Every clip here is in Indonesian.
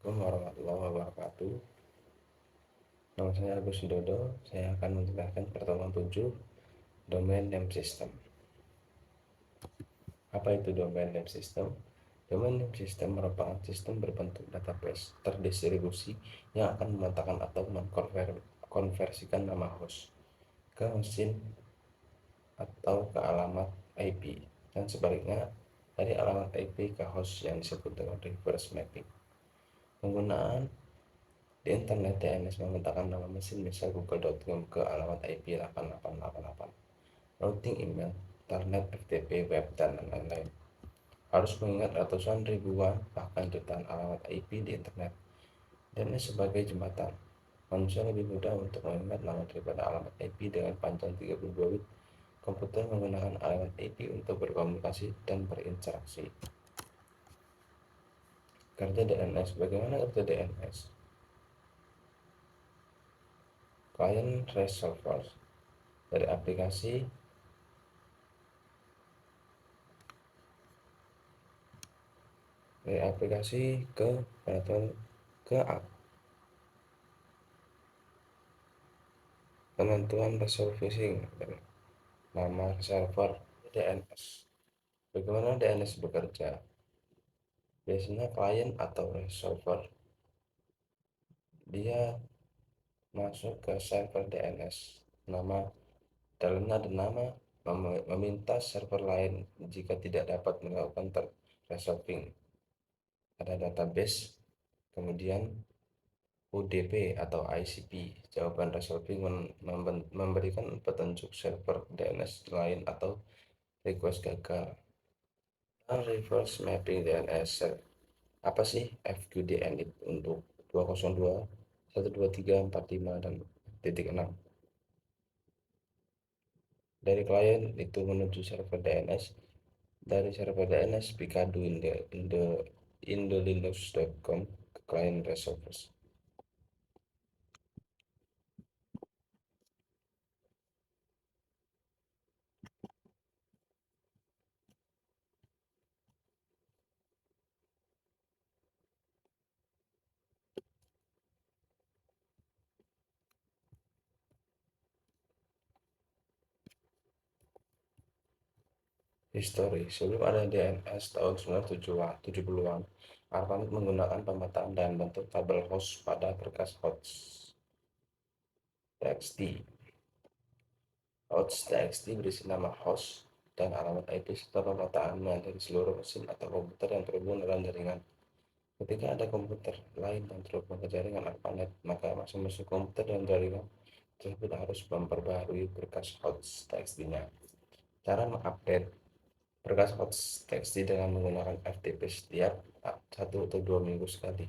Assalamualaikum warahmatullahi wabarakatuh. Nama saya Agus Widodo. Saya akan menjelaskan pertemuan 7 Domain Name System. Apa itu Domain Name System? Domain Name System merupakan sistem berbentuk database terdistribusi yang akan memetakan atau mengkonversikan nama host ke mesin atau ke alamat IP, dan sebaliknya dari alamat IP ke host yang disebut dengan reverse mapping. Penggunaan di internet, DNS memetakan nama mesin misal google.com ke alamat IP 8888, routing email, internet, FTP, web, dan lain-lain. Harus mengingat ratusan ribuan bahkan jutaan alamat IP di internet. DNS sebagai jembatan. Manusia lebih mudah untuk mengingat nama daripada alamat IP dengan panjang 32 bit. Komputer menggunakan alamat IP untuk berkomunikasi dan berinteraksi. Kerja DNS. Bagaimana kerja DNS? Client resolver dari aplikasi ke penentuan resolving nama server DNS. Bagaimana DNS bekerja? Biasanya klien atau resolver dia masuk ke server DNS, nama dalamnya ada nama, meminta server lain jika tidak dapat melakukan resolving. Ada database, kemudian UDP atau ICP. Jawaban resolving memberikan petunjuk server DNS lain atau request gagal. Reverse mapping DNS. Apa sih FQDN itu untuk 202, 123, 45, dan titik 6? Dari klien itu menuju server DNS, dari server DNS picado indolinux.com ke klien resolvers. History. Sebelum ada DNS tahun 1970-an, ARPANET menggunakan pemetaan dan bentuk tabel host pada berkas host.txt. Host.txt berisi nama host dan alamat IP serta pemetaannya dari seluruh mesin atau komputer yang terhubung dalam jaringan. Ketika ada komputer lain yang terhubung ke jaringan ARPANET, maka masing-masing komputer dan jaringan tersebut harus memperbaharui berkas host.txt-nya. Cara mengupdate berkas host.txt dengan menggunakan FTP setiap 1 atau 2 minggu sekali.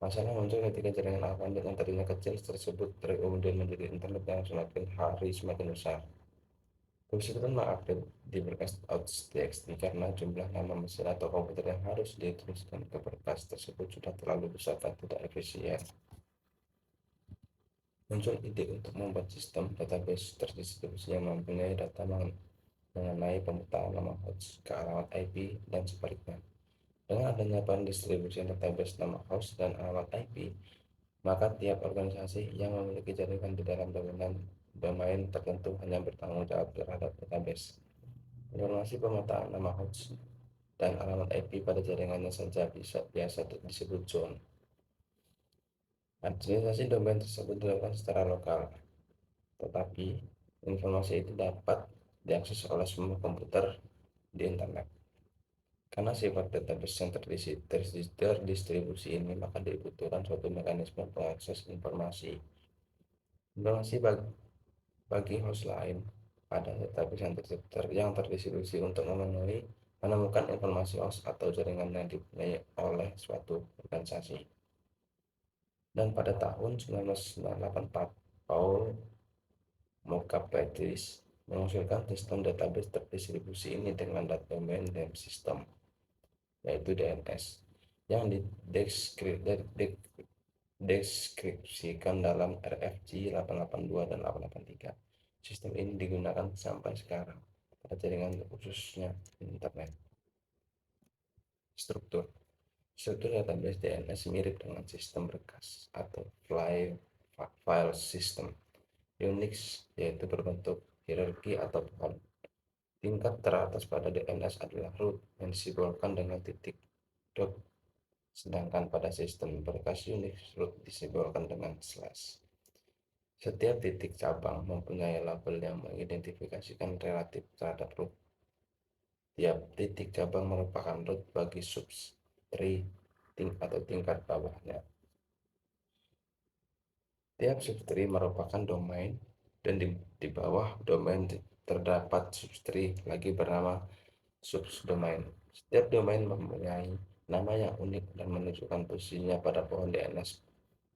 Masalah muncul ketika jaringan ARPANET yang tadinya kecil tersebut kemudian menjadi internet yang semakin hari semakin besar. Kesulitan mengupdate di berkas host.txt karena jumlah nama mesin atau komputer yang harus dituliskan ke berkas tersebut sudah terlalu besar dan tidak efisien. Muncul ide untuk membuat sistem database terdistribusi yang mempunyai data mengenai pemetaan nama host ke alamat IP dan sebaliknya. Dengan adanya pendistribusian database nama host dan alamat IP, maka tiap organisasi yang memiliki jaringan di dalam domain tertentu hanya bertanggung jawab terhadap database. Informasi pemetaan nama host dan alamat IP pada jaringannya saja biasa disebut zone. Administrasi domain tersebut dilakukan secara lokal, tetapi informasi itu dapat diakses oleh semua komputer di internet. Karena sifat database yang terdistribusi ini, maka dibutuhkan suatu mekanisme pengakses informasi bagi host lain pada database yang terdistribusi untuk menemukan informasi host atau jaringan yang dipunyai oleh suatu organisasi. Dan pada tahun 1984, Paul Mockapetris mengusulkan sistem database terdistribusi ini dengan domain name system, yaitu DNS, yang dideskripsikan dalam RFC 882 dan 883. Sistem ini digunakan sampai sekarang pada jaringan khususnya internet. Struktur Struktur database DNS mirip dengan sistem berkas atau file system Unix, yaitu berbentuk hierarki atau pohon. Tingkat teratas pada DNS adalah root yang disimbolkan dengan titik dot, sedangkan pada sistem berkas Unix root disimbolkan dengan slash. Setiap titik cabang mempunyai label yang mengidentifikasikan relatif terhadap root. Tiap titik cabang merupakan root bagi subtree atau tingkat bawahnya. Tiap subtree merupakan domain, dan di bawah domain terdapat subtree lagi bernama subdomain. Setiap domain mempunyai nama yang unik dan menunjukkan posisinya pada pohon DNS.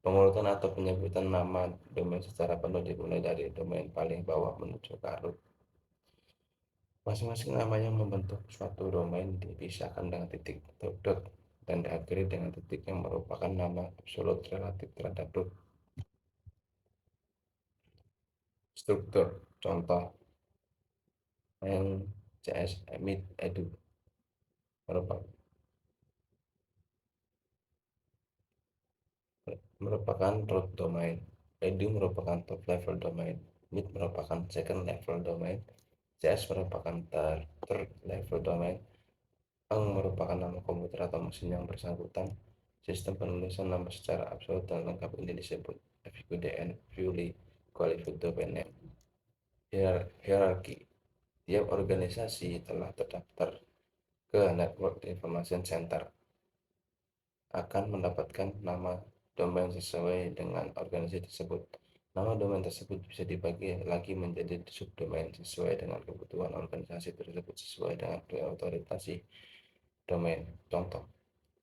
Pengurutan atau penyebutan nama domain secara penuh dimulai dari domain paling bawah menuju ke root. Masing-masing nama yang membentuk suatu domain dipisahkan dengan titik atau dot dan diakhiri dengan titik yang merupakan nama absolut relatif terhadap root. Struktur contoh yang CS Emit Edu merupakan root domain, Edu merupakan top level domain, Mid merupakan second level domain, CS merupakan third level domain, Ang merupakan nama komputer atau mesin yang bersangkutan. Sistem penulisan nama secara absolut dan lengkap ini disebut FQDN, Fully Qualified Domain Name. Hierarki. Tiap organisasi telah terdaftar ke Network Information Center akan mendapatkan nama domain sesuai dengan organisasi tersebut. Nama domain tersebut bisa dibagi lagi menjadi subdomain sesuai dengan kebutuhan organisasi tersebut sesuai dengan prioritasi domain. Contoh,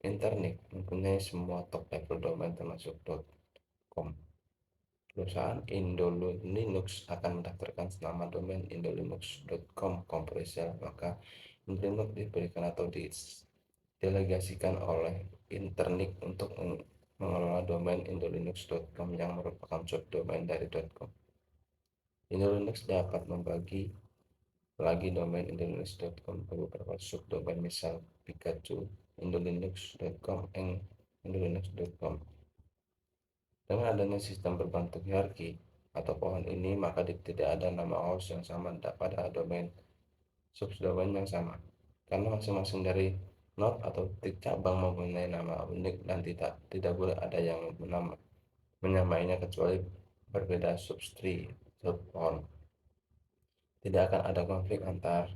Internet mempunyai semua top level domain termasuk .com. Perusahaan Indolinux akan mendaftarkan nama domain indolinux.com kompresor, maka Indolinux diberikan atau didelegasikan oleh Internet untuk mengelola domain indolinux.com yang merupakan subdomain dari .com. Indolinux dapat membagi lagi domain indolinux.com ke beberapa subdomain, misal Pikachu indolinux.com, indolinux.com. Dengan adanya sistem berbentuk hierarki atau pohon ini, maka tidak ada nama host yang sama pada domain subdomain yang sama, karena masing-masing dari node atau titik cabang mempunyai nama unik dan tidak boleh ada yang menyamainya kecuali berbeda subtree subpohon. Tidak akan ada konflik antar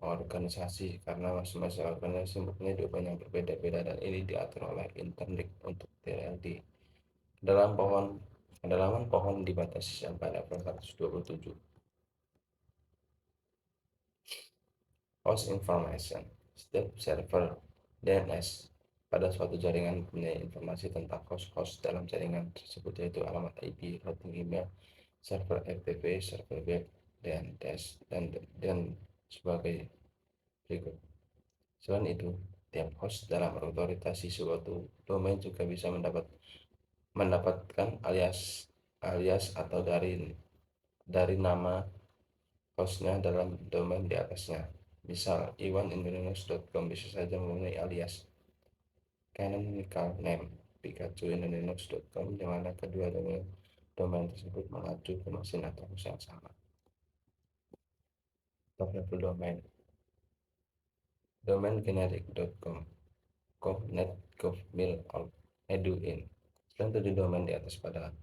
organisasi karena masing-masing organisasi mempunyai domain yang berbeda-beda, dan ini diatur oleh Internet untuk TLD. Kedalaman pohon dibatasi sampai level 127. Host information. Setiap server DNS pada suatu jaringan mempunyai informasi tentang host-host dalam jaringan tersebut, yaitu alamat IP, routing email, server FTP, server web, dan sebagai berikut. Selain itu, tiap host dalam otorisasi suatu domain juga bisa mendapatkan alias atau dari nama hostnya dalam domain di atasnya. Misal, iwanindolinux.com bisa saja mempunyai alias canonical name pikachuindolinux.com, di mana kedua domain tersebut mengacu ke mesin atau host yang sama. Top level domain. Domain generic.com, .net, .gov.mil, .edu.in. Selain 7 domain di atas ada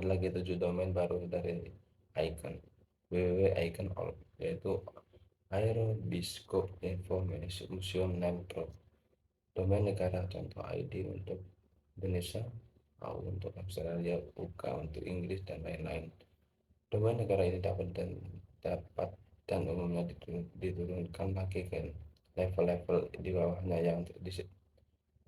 lagi 7 domain baru dari Icon, www.icon.org, yaitu Aerobiscop Information Museum Name Pro. Domain negara, contoh ID untuk Indonesia, AU untuk Australia, UK untuk Inggris, dan lain-lain. Domain negara ini dapat dan umumnya diturunkan lagi ke level-level di bawahnya yang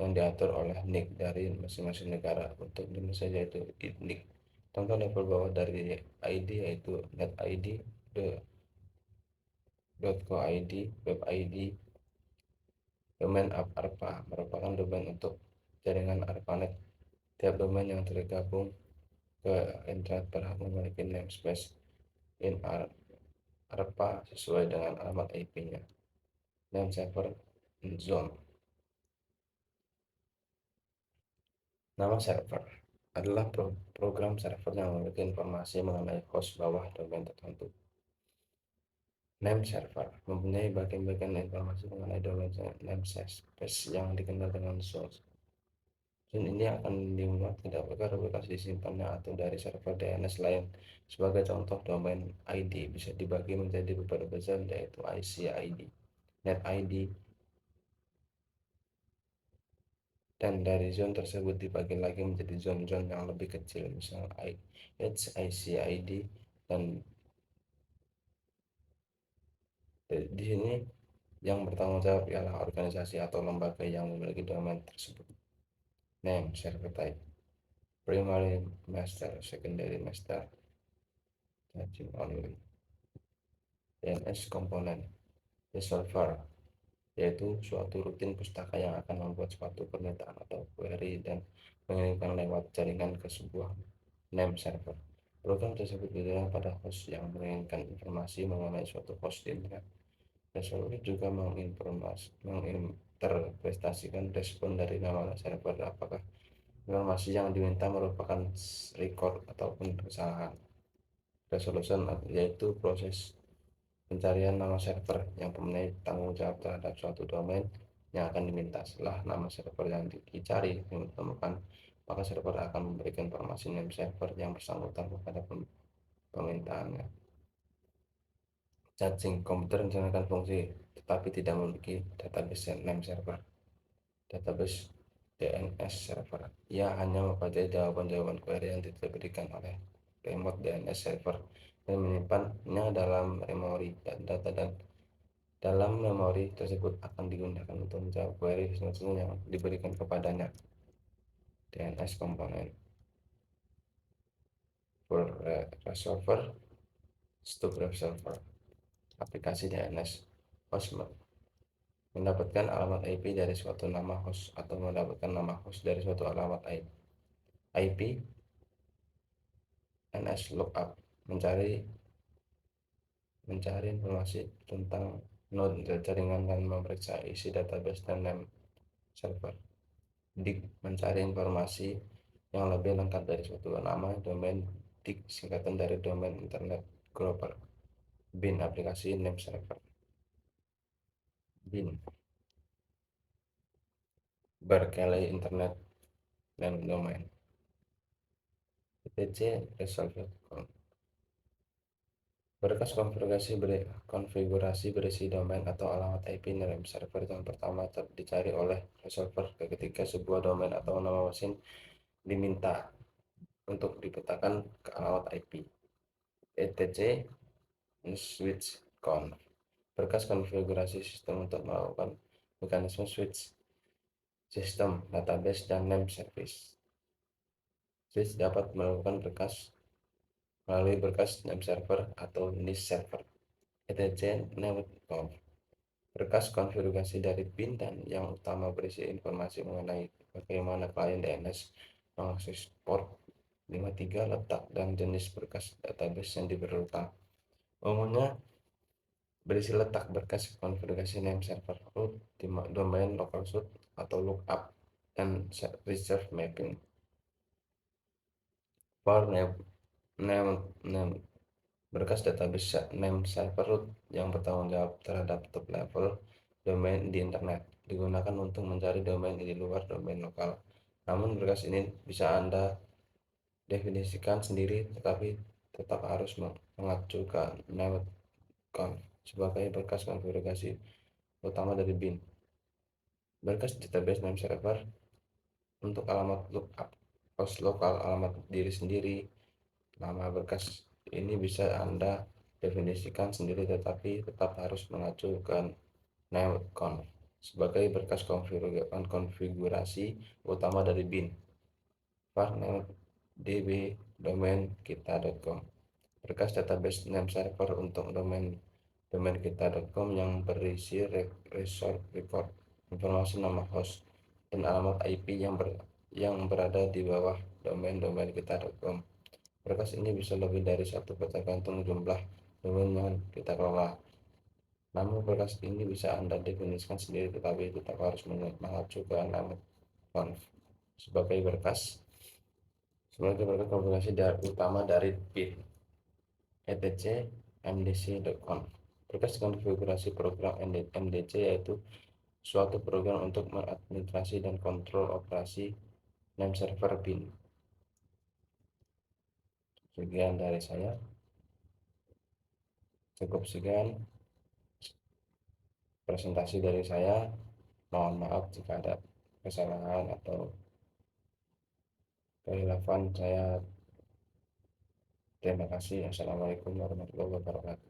diatur oleh NIC dari masing-masing negara. Untuk Indonesia yaitu NIC. Contoh level bawah dari ID yaitu .net.id, .co.id, web.id. Domain ARPA merupakan domain untuk jaringan ARPANET. Tiap domain yang tergabung ke internet berhak memiliki namespace in ARPA sesuai dengan alamat IP-nya. Name server zone. Nama server adalah program server yang memiliki informasi mengenai host bawah domain tertentu. Name server mempunyai bagian-bagian informasi mengenai domain namespace yang dikenal dengan source. Dan ini akan dimuat tidak agar aplikasi disimpannya atau dari server DNS lain. Sebagai contoh, domain ID bisa dibagi menjadi beberapa zone, yaitu IC ID, Net ID, dan dari zone tersebut dibagi lagi menjadi zone-zone yang lebih kecil, misalnya HIC ID, dan di sini yang bertanggung jawab ialah organisasi atau lembaga yang memiliki domain tersebut. Name server type primary master, secondary master, charging only. DNS komponen resolver yaitu suatu rutin pustaka yang akan membuat suatu permintaan atau query dan mengirimkan lewat jaringan ke sebuah name server. Program tersebut didorong pada host yang menginginkan informasi mengenai suatu host di internet. Resolver juga menginterpretasikan respon dari nama server, apakah informasi yang diminta merupakan record ataupun kesalahan. Resolution yaitu proses pencarian nama server yang mempunyai tanggung jawab terhadap suatu domain yang akan diminta. Setelah nama server yang dicari ditemukan, maka server akan memberikan informasi name server yang bersangkutan kepada permintaannya. Caching komputer menjalankan fungsi tetapi tidak memiliki database name server, database DNS server. Ia hanya membaca jawaban-jawaban query yang diberikan oleh remote DNS server dan menyimpannya dalam memori dan data, dan dalam memori tersebut akan digunakan untuk menjawab query selanjutnya yang diberikan kepadanya. DNS komponen for resolver, stub resolver, aplikasi DNS host mendapatkan alamat IP dari suatu nama host atau mendapatkan nama host dari suatu alamat IP. NS lookup mencari informasi tentang node jaringan dan memeriksa isi database dan name server. Dig mencari informasi yang lebih lengkap dari suatu nama domain. Dig singkatan dari domain internet grabber. Bin aplikasi name server. Bin Berkeley internet name domain. etc resolver. Berkas konfigurasi berisi domain atau alamat IP name server yang pertama dicari oleh resolver ketika sebuah domain atau nama mesin diminta untuk dipetakan ke alamat IP. etc switch conf berkas konfigurasi sistem untuk melakukan mekanisme switch sistem, database, dan name service. Switch dapat melakukan melalui berkas name server atau NIS server. etc name.conf berkas konfigurasi dari bin dan yang utama berisi informasi mengenai bagaimana klien DNS mengakses port 53, letak, dan jenis berkas database yang diperlukan. Umumnya berisi letak berkas konfigurasi name server, root, domain local root atau lookup, dan reserve mapping. For name berkas database name server root yang bertanggung jawab terhadap top level domain di internet digunakan untuk mencari domain di luar domain lokal. Namun berkas ini bisa Anda definisikan sendiri, tetapi tetap harus mengacu ke name.conf sebagai berkas konfigurasi utama dari bin. Berkas database name server untuk alamat lookup host lokal, alamat diri sendiri. Nama berkas ini bisa Anda definisikan sendiri, tetapi tetap harus mengacu ke name.conf sebagai berkas konfigurasi utama dari bin. var db domain kita.com berkas database name server untuk domain kita.com yang berisi record informasi nama host dan alamat IP yang berada di bawah domain kita.com. Berkas ini bisa lebih dari satu tergantung jumlah domain yang kita kelola. Namun berkas ini bisa Anda definisikan sendiri, tetapi tetap harus mengacu ke name.conf. sebagai berkas konfigurasi utama dari bin etc mdc.conf. Berkas konfigurasi program MDC yaitu suatu program untuk mengadministrasi dan kontrol operasi name server bin. Sekian dari saya, cukup sekian presentasi dari saya. Mohon maaf jika ada kesalahan atau kehilafan saya. Terima kasih. Assalamualaikum warahmatullahi wabarakatuh.